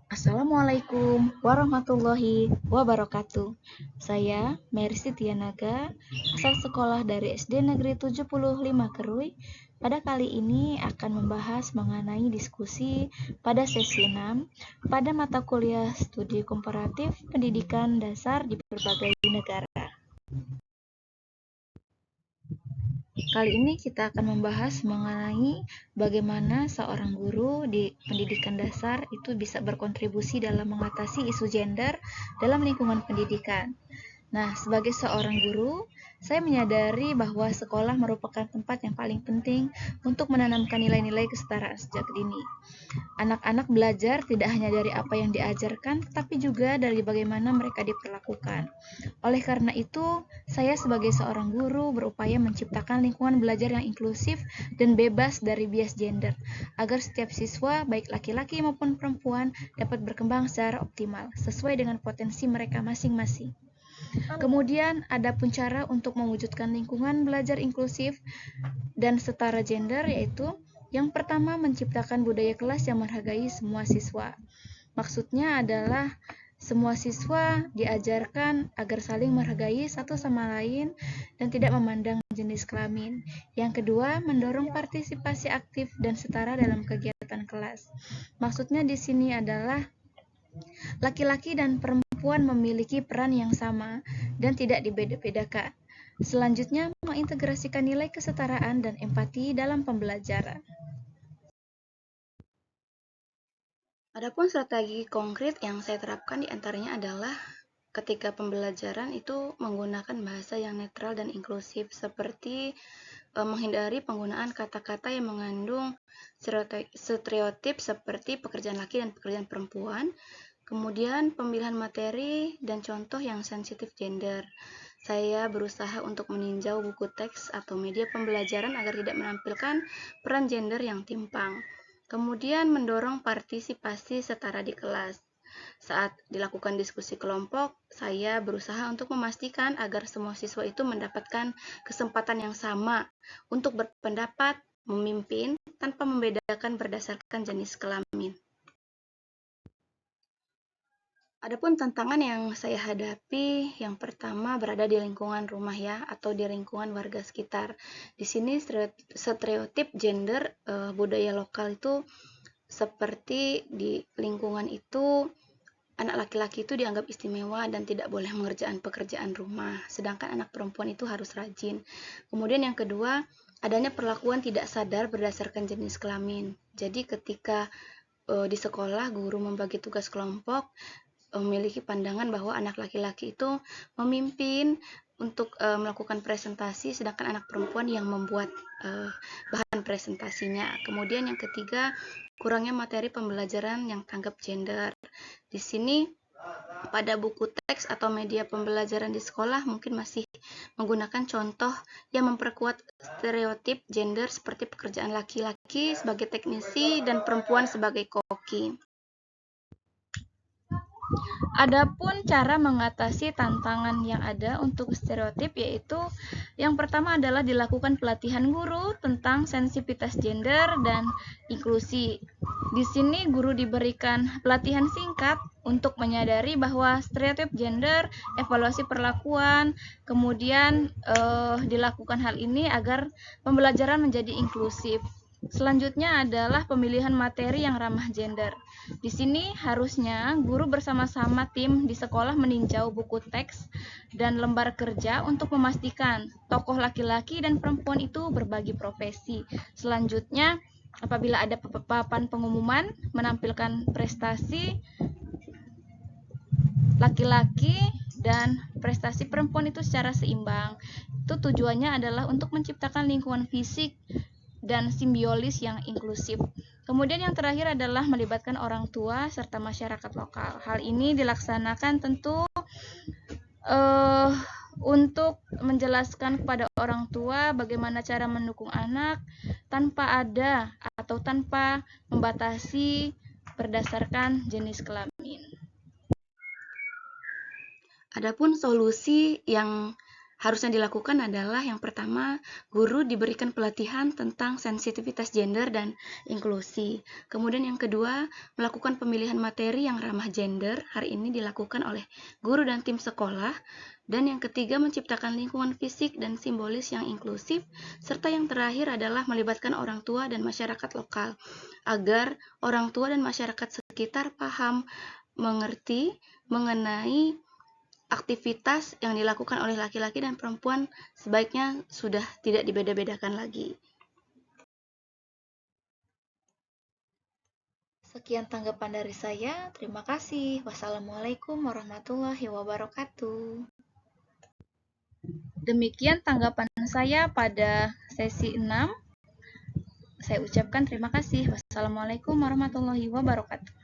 Assalamualaikum warahmatullahi wabarakatuh. Saya Mercy Tianaga, asal sekolah dari SD Negeri 75 Kerui. Pada kali ini akan membahas mengenai diskusi pada sesi 6 pada mata kuliah Studi Komparatif Pendidikan Dasar di berbagai negara. Kali ini kita akan membahas mengenai bagaimana seorang guru di pendidikan dasar itu bisa berkontribusi dalam mengatasi isu gender dalam lingkungan pendidikan. Nah, sebagai seorang guru, saya menyadari bahwa sekolah merupakan tempat yang paling penting untuk menanamkan nilai-nilai kesetaraan sejak dini. Anak-anak belajar tidak hanya dari apa yang diajarkan, tetapi juga dari bagaimana mereka diperlakukan. Oleh karena itu, saya sebagai seorang guru berupaya menciptakan lingkungan belajar yang inklusif dan bebas dari bias gender, agar setiap siswa, baik laki-laki maupun perempuan, dapat berkembang secara optimal, sesuai dengan potensi mereka masing-masing. Kemudian, ada pun cara untuk mewujudkan lingkungan belajar inklusif dan setara gender, yaitu yang pertama, menciptakan budaya kelas yang menghargai semua siswa. Maksudnya adalah semua siswa diajarkan agar saling menghargai satu sama lain dan tidak memandang jenis kelamin. Yang kedua, mendorong partisipasi aktif dan setara dalam kegiatan kelas. Maksudnya di sini adalah laki-laki dan perempuan memiliki peran yang sama dan tidak dibeda-bedakan. Selanjutnya, mengintegrasikan nilai kesetaraan dan empati dalam pembelajaran. Adapun strategi konkret yang saya terapkan diantaranya adalah ketika pembelajaran itu menggunakan bahasa yang netral dan inklusif, seperti menghindari penggunaan kata-kata yang mengandung stereotip seperti pekerjaan laki dan pekerjaan perempuan. Kemudian pemilihan materi dan contoh yang sensitif gender. Saya berusaha untuk meninjau buku teks atau media pembelajaran agar tidak menampilkan peran gender yang timpang. Kemudian mendorong partisipasi setara di kelas. Saat dilakukan diskusi kelompok, saya berusaha untuk memastikan agar semua siswa itu mendapatkan kesempatan yang sama untuk berpendapat, memimpin, tanpa membedakan berdasarkan jenis kelamin. Adapun tantangan yang saya hadapi, yang pertama berada di lingkungan rumah ya, atau di lingkungan warga sekitar. Di sini stereotip gender budaya lokal itu seperti di lingkungan itu anak laki-laki itu dianggap istimewa dan tidak boleh mengerjakan pekerjaan rumah, sedangkan anak perempuan itu harus rajin. Kemudian yang kedua, adanya perlakuan tidak sadar berdasarkan jenis kelamin. Jadi ketika di sekolah guru membagi tugas kelompok, memiliki pandangan bahwa anak laki-laki itu memimpin untuk melakukan presentasi, sedangkan anak perempuan yang membuat bahan presentasinya. Kemudian yang ketiga, kurangnya materi pembelajaran yang tanggap gender. Di sini pada buku teks atau media pembelajaran di sekolah mungkin masih menggunakan contoh yang memperkuat stereotip gender seperti pekerjaan laki-laki sebagai teknisi dan perempuan sebagai koki. Adapun cara mengatasi tantangan yang ada untuk stereotip, yaitu yang pertama adalah dilakukan pelatihan guru tentang sensitivitas gender dan inklusi. Di sini guru diberikan pelatihan singkat untuk menyadari bahwa stereotip gender, evaluasi perlakuan, kemudian dilakukan hal ini agar pembelajaran menjadi inklusif. Selanjutnya adalah pemilihan materi yang ramah gender. Di sini harusnya guru bersama-sama tim di sekolah meninjau buku teks dan lembar kerja untuk memastikan tokoh laki-laki dan perempuan itu berbagi profesi. Selanjutnya, apabila ada papan pengumuman menampilkan prestasi laki-laki dan prestasi perempuan itu secara seimbang. Itu tujuannya adalah untuk menciptakan lingkungan fisik dan simbiosis yang inklusif. Kemudian yang terakhir adalah melibatkan orang tua serta masyarakat lokal. Hal ini dilaksanakan tentu untuk menjelaskan kepada orang tua bagaimana cara mendukung anak tanpa ada atau tanpa membatasi berdasarkan jenis kelamin. Adapun solusi yang harusnya dilakukan adalah yang pertama, guru diberikan pelatihan tentang sensitivitas gender dan inklusi. Kemudian yang kedua, melakukan pemilihan materi yang ramah gender. Hari ini dilakukan oleh guru dan tim sekolah. Dan yang ketiga, menciptakan lingkungan fisik dan simbolis yang inklusif. Serta yang terakhir adalah melibatkan orang tua dan masyarakat lokal, agar orang tua dan masyarakat sekitar paham, mengerti mengenai aktivitas yang dilakukan oleh laki-laki dan perempuan sebaiknya sudah tidak dibeda-bedakan lagi. Sekian tanggapan dari saya. Terima kasih. Wassalamualaikum warahmatullahi wabarakatuh. Demikian tanggapan saya pada sesi 6. Saya ucapkan terima kasih. Wassalamualaikum warahmatullahi wabarakatuh.